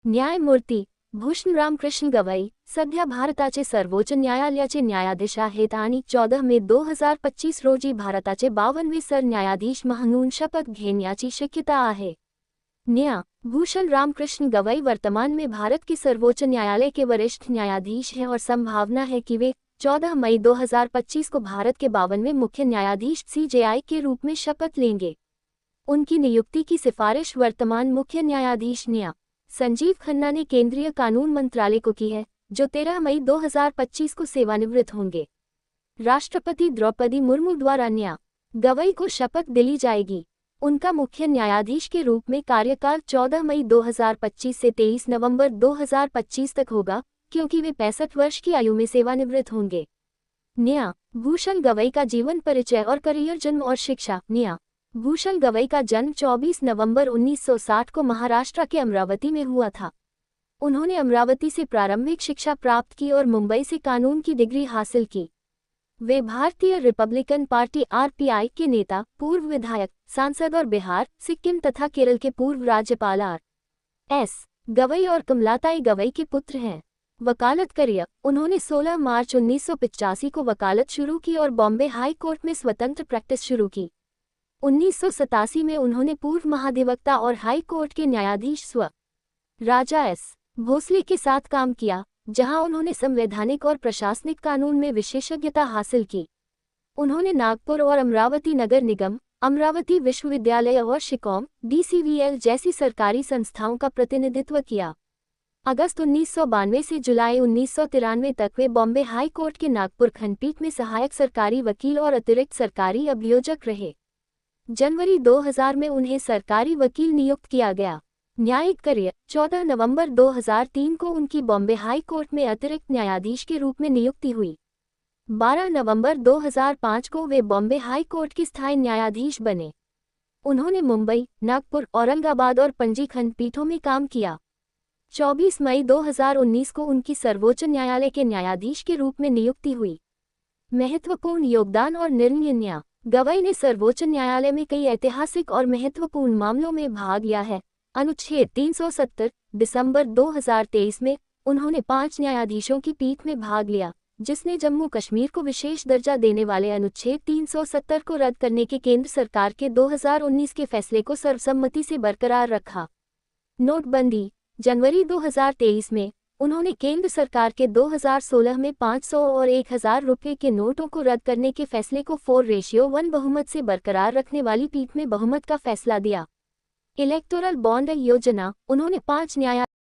न्यायमूर्ती भूषण रामकृष्ण गवई सध्या भारताचे सर्वोच्च न्यायालयाचे न्यायाधीश आहेत आणि 14 मे 2025 रोजी भारताचे 52वे सरन्यायाधीश म्हणून शपथ घेण्याची शक्यता है। न्या भूषण रामकृष्ण गवई वर्तमान में भारत के सर्वोच्च न्यायालय के वरिष्ठ न्यायाधीश हैं और संभावना है कि वे 14 मई 2025 को भारत के 52वें मुख्य न्यायाधीश सीजेआई के रूप में शपथ लेंगे। उनकी नियुक्ति की सिफारिश वर्तमान मुख्य न्यायाधीश न्या संजीव खन्ना ने केंद्रीय कानून मंत्रालय को की है, जो 13 मई 2025 को सेवानिवृत्त होंगे। राष्ट्रपति द्रौपदी मुर्मू द्वारा न्या गवई को शपथ दिलाई जाएगी। उनका मुख्य न्यायाधीश के रूप में कार्यकाल 14 मई 2025 से 23 नवंबर 2025 तक होगा, क्योंकि वे 65 वर्ष की आयु में सेवानिवृत्त होंगे। न्या भूषण गवई का जीवन परिचय और करियर। जन्म और शिक्षा। न्या भूषण गवई का जन्म 24 नवंबर 1960 को महाराष्ट्र के अमरावती में हुआ था। उन्होंने अमरावती से प्रारंभिक शिक्षा प्राप्त की और मुंबई से कानून की डिग्री हासिल की। वे भारतीय रिपब्लिकन पार्टी आरपीआई के नेता, पूर्व विधायक, सांसद और बिहार, सिक्किम तथा केरल के पूर्व राज्यपाल आर.एस. गवई और कमलाताई गवई के पुत्र हैं। वकालत करियर। उन्होंने 16 मार्च 1985 को वकालत शुरू की और बॉम्बे हाई कोर्ट में स्वतंत्र प्रैक्टिस शुरू की। 1987 में उन्होंने पूर्व महाधिवक्ता और हाई कोर्ट के न्यायाधीश स्व. राजा एस. भोसले के साथ काम किया, जहां उन्होंने संवैधानिक और प्रशासनिक कानून में विशेषज्ञता हासिल की। उन्होंने नागपुर और अमरावती नगर निगम, अमरावती विश्वविद्यालय और शिकॉम, डीसीवीएल जैसी सरकारी संस्थाओं का प्रतिनिधित्व किया। अगस्त 1992 से जुलाई 1993 तक वे बॉम्बे हाई कोर्ट के नागपुर खंडपीठ में सहायक सरकारी वकील और अतिरिक्त सरकारी अभियोजक रहे। जनवरी 2000 में उन्हें सरकारी वकील नियुक्त किया गया। न्यायिक करियर। 14 नवंबर 2003 को उनकी बॉम्बे हाई कोर्ट में अतिरिक्त न्यायाधीश के रूप में नियुक्ति हुई। 12 नवंबर 2005 को वे बॉम्बे हाई कोर्ट के स्थायी न्यायाधीश बने। उन्होंने मुंबई, नागपुर, औरंगाबाद और पणजी खंडपीठों में काम किया। 24 मई 2019 को उनकी सर्वोच्च न्यायालय के न्यायाधीश के रूप में नियुक्ति हुई। महत्वपूर्ण योगदान और निर्णय। न्या गवई ने सर्वोच्च न्यायालय में कई ऐतिहासिक और महत्वपूर्ण मामलों में भाग लिया है। अनुच्छेद 370 दिसंबर 2023 में उन्होंने 5 न्यायाधीशों की पीठ में भाग लिया, जिसने जम्मू कश्मीर को विशेष दर्जा देने वाले अनुच्छेद 370 को रद्द करने के केंद्र सरकार के 2019 के फैसले को सर्वसम्मति से बरकरार रखा। नोटबंदी। जनवरी 2023 में उन्होंने केंद्र सरकार के 2016 में 500 और 1000 रुपये के नोटों को रद्द करने के फैसले को 4:1 बहुमत से बरकरार रखने वाली पीठ में बहुमत का फैसला दिया। इलेक्टोरल बॉन्ड योजना। उन्होंने 5 न्याय